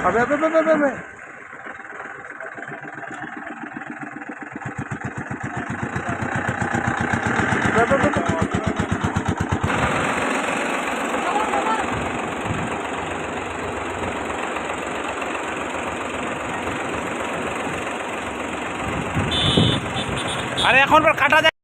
अबे अबे अबे अबे अबे अरे এখন পর কাটা যায়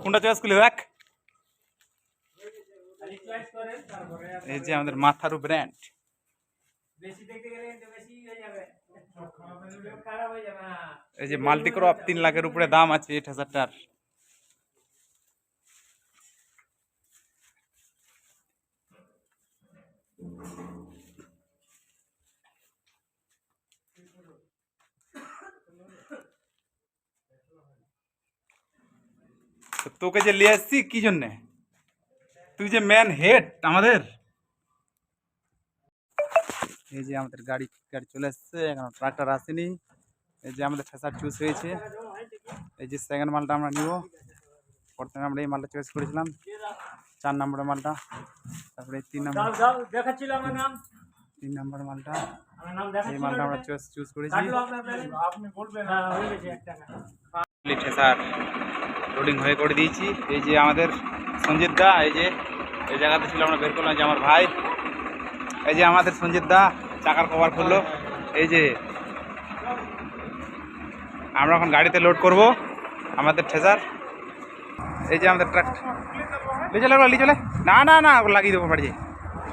কোনটা চয়েস করলি দেখ এই যে আমাদের মাথারু ব্র্যান্ড বেশি দেখতে গেলে কিন্তু বেশি হয়ে যাবে খারাপ হয়ে যাবে না এই যে মাল্টি ক্রপ 3 লাখের উপরে দাম আছে 8000 টাকার তোকে যে নিয়ে আসছি কি জন্য তুই যে ম্যান হেড আমাদের এই যে আমাদের গাড়ি চলে আসছে এখন ট্রাক্টর আসেনি এই যে আমাদের ঠেসার চুজ হয়েছে এই যে সেকেন্ড মালটা আমরা নিব প্রথমে আমরা এই মালটা চয়েস করেছিলাম 4 নম্বরের মালটা তারপরে 3 নম্বর দেখাচ্ছিল আমার নাম 3 নম্বর মালটা আমার নাম দেখাচ্ছিল এই মালটা আমরা চুজ করেছি আপনি বলবেন হ্যাঁ হয়ে গেছে একটা ঠেসার লোডিং হয়ে করে দিয়েছি এই যে আমাদের সঞ্জিত দা এই যে এই জায়গাতে ছিল আমরা বের করলাম যে আমার ভাই এই যে আমাদের সঞ্জিত দা চাকার কভার খুললো এই যে আমরা এখন গাড়িতে লোড করব আমাদের ঠেসার এই যে আমাদের ট্রাক লি চলে না না না লাগিয়ে দেবো বাড়ি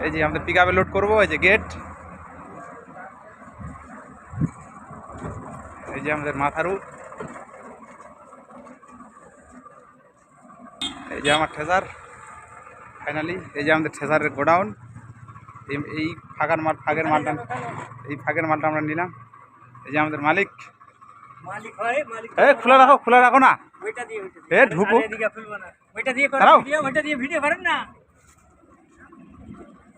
এই যে আমাদের পিক আপে লোড করবো এই যে গেট এই যে আমাদের মাথারু এই যে আমার ঠেসার ফাইনালি এই যে আমাদের ঠেসারের গোডাউন এই ফাঁকের মালটা আমরা নিলাম এই যে আমাদের মালিক খোলা রাখো না ঢুকো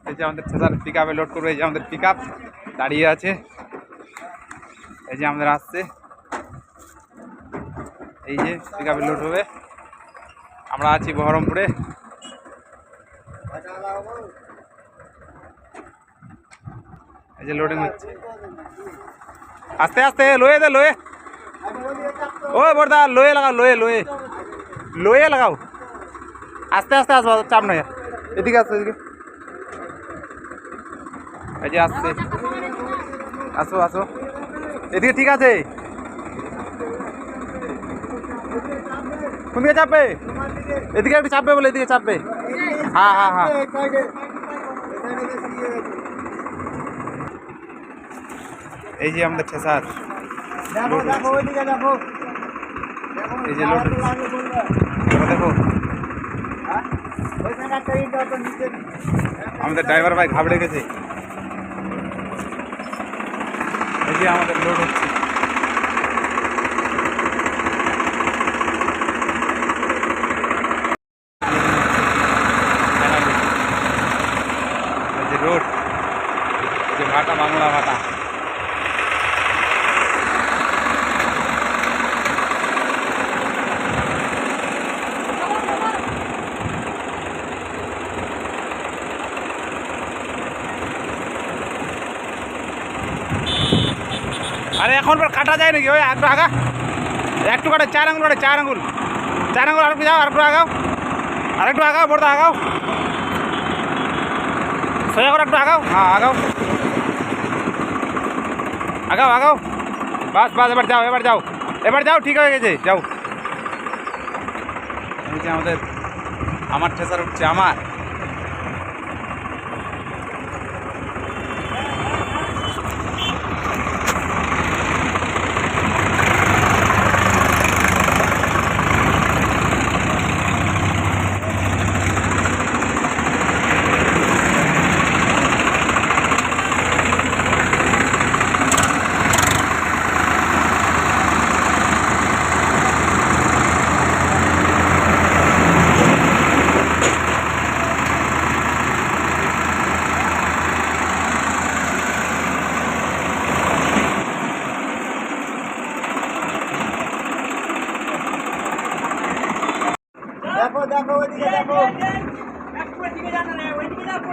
এই যে আমাদের ঠেসার পিক আপে লোড করবো এই যে আমাদের পিক আপ দাঁড়িয়ে আছে এই যে আমাদের আসছে এই যে পিক আপে লোড হবে আমরা আছি বহরমপুরে এই যে লোডিং হচ্ছে আস্তে আস্তে লোয়ে দে লোয়ে ও বড়দা লোয়ে লাগাও লোয়ে লাগাও আস্তে আস্তে আসবো চাপ নয় এদিকে আসো এদিকে এই যে আসছে আসো এদিকে ঠিক আছে কোন দিকে চাপবে এদিকে একটু চাপবে বলে এদিকে চাপবে হ্যাঁ এই যে আমাদের ঠেসার এই যে লোড দেখো আমাদের ড্রাইভার ভাই ঘাবড়ে গেছে এই যে আমাদের লোড হচ্ছে রোড যে ভাটা বাংলা ভাটা আরে এখন পর কাটা যায় নাকি ওই একটু আগা একটু কাটা 4 আঙুল কাটে 4 আঙুল আরেকটু যাও আরেকটু আগাও বড়দা আগাও সোজা করে একটু আগাও হ্যাঁ আগাও বাস এবার যাও ঠিক হয়ে গেছে যাও এই যে আমার ঠেসার উঠছে আমার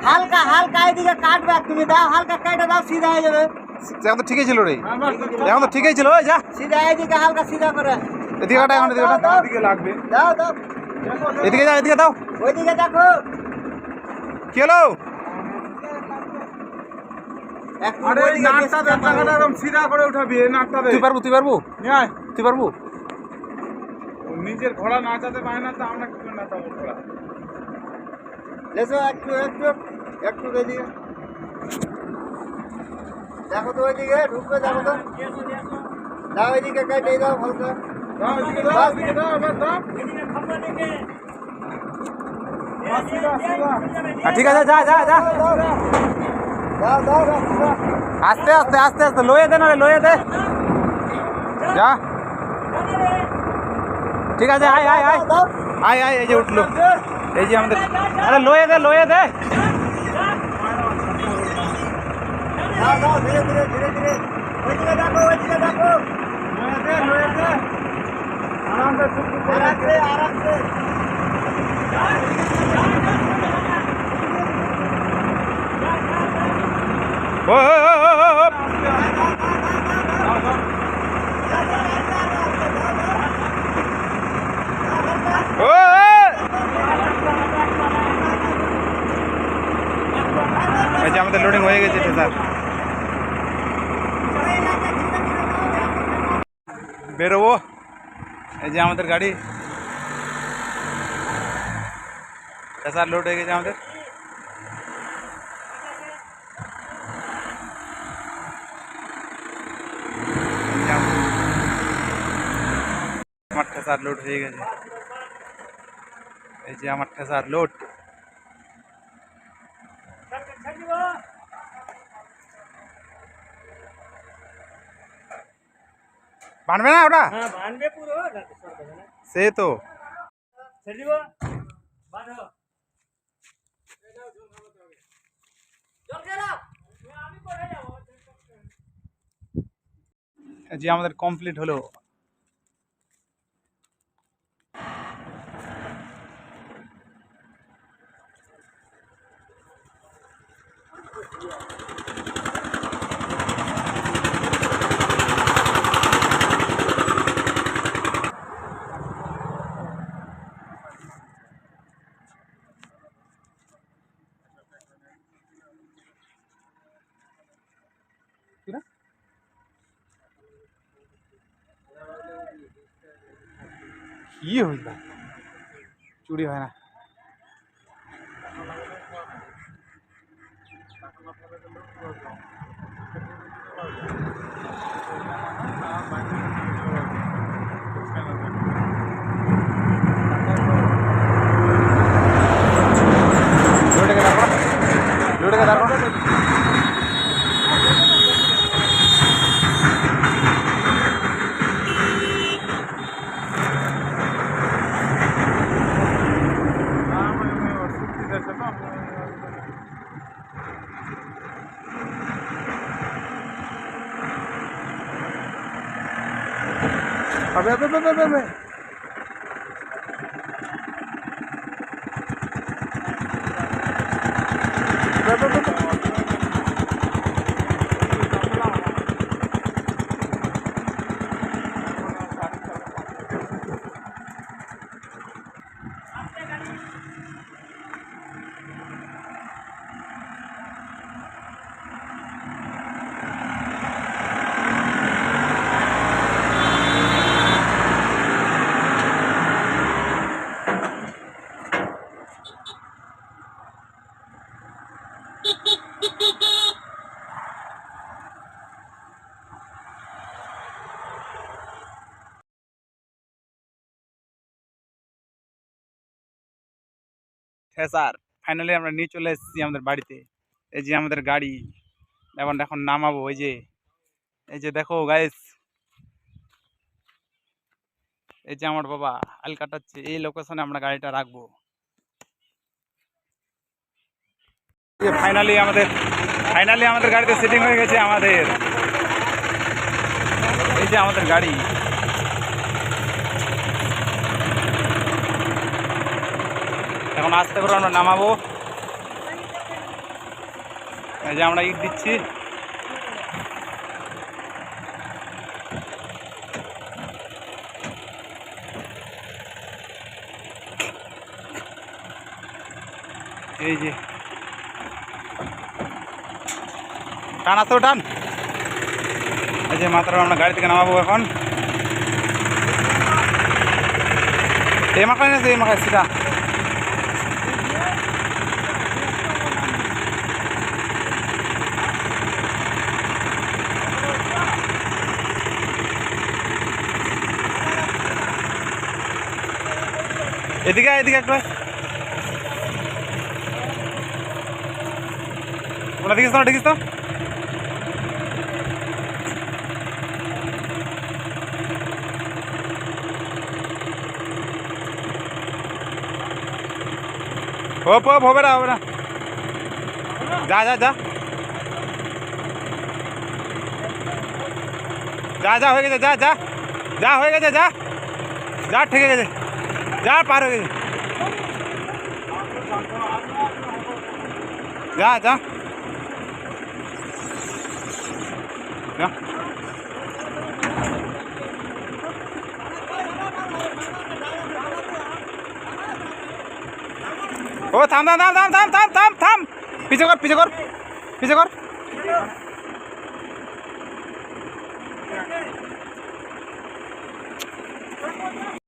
হালকা হালকা এদিকে কাটবে, তুমি দাও হালকা কেটে দাও, সিধা হয়ে যাবে। এখন তো ঠিকই ছিল রে, এখন তো ঠিকই ছিল। ওই যা সিধা এদিকে হালকা সিধা করে এদিকে কাটা, এখন এদিকে কাটা। দিকে লাগবে। দাও দাও, এদিকে যাও, এদিকে দাও। ওইদিকে দেখো। কি হলো? একটু আরে ওইদিকে নাটটা বেশি দে, চাপা টাকাটা একদম সিধা করে উঠাবি, এই নাটটা দে। তুই পারবো, তুই পারবো, নিয়ে আয়। তুই পারবো। ও নিজের ঘোড়া নাচাতে পারে না, তো আমরা কি করে নাচাবো ঘোড়া? লেসো একটু একটু একটু এদিকে দেখো তো, ওইদিকে ঢুকবে, দেখো তো। দাও এদিকে কেটে দাও হালকা। দাও, এদিকে দাও, এদিকে দাও, এবার দাও। বাস, সিধা, সিধা। ঠিক আছে, যা যা যা। দাও দাও দাও দাও দাও সিধা। আস্তে আস্তে আস্তে আস্তে লয়ে দে, না রে লয়ে দে। যা ঠিক আছে, আয় আয় আয় দাও আয় আয়। এই যে উঠলো, এই যে আমাদের। আরে লয়ে দে, লয়ে দে। দাও দাও ধীরে ধীরে ধীরে ধীরে। ওইদিকে দেখো, ওইদিকে দেখো। লয়ে দে, লয়ে দে। আরামসে টুকটুক করে আরামসে আরামসে। ও ও ও ও, ও। ও, ও। এই যে আমাদের লোডিং হয়ে গেছে স্যার, বেরোবো। এই যে আমাদের গাড়ি স্যার লোড হয়ে গেছে আমাদের। আমার ঠেসার লোড হয়ে গেছে, এই যে আমার ঠেসার লোড। বানবে না ওটা? সে তো যে আমাদের কমপ্লিট হলো। কি হইল? চুরি হয় না। লুটে দাঁড়া। আবে আবে আবে আবে আবে। আবে, আবে, আবে। হ্যাঁ স্যার, ফাইনালি আমরা নিয়ে চলে এসেছি আমাদের বাড়িতে। এই যে আমাদের গাড়ি, এখন নামাবো। এই যে দেখো গাইস, এই যে আমার বাবা আল কাটাচ্ছে, এই লোকেশনে আমরা গাড়িটা রাখবো। ফাইনালি আমাদের গাড়িতে সেটিং হয়ে গেছে আমাদের। এই যে আমাদের গাড়ি, এখন আস্তে করে আমরা নামাবো। এই যে আমরা ইট দিচ্ছি। এই যে টান আসো টান। এই যে মাত্র আমরা গাড়ি থেকে নামাবো এখন। এই মাখায় না এই মাখায় সেটা এদিকে এদিকে একটু ওটা দেখিস তো দেখিস তো। ওপ ওপ হবে না যা যা যা যা যা হয়ে গেছে যা যা যা হয়ে গেছে যা যা ঠিক গেছে যা পার হয়ে গেছে যা যা যা। ও থাম থাম থাম থাম থাম থাম থাম থাম পিছে কর পিছে কর পিছে কর।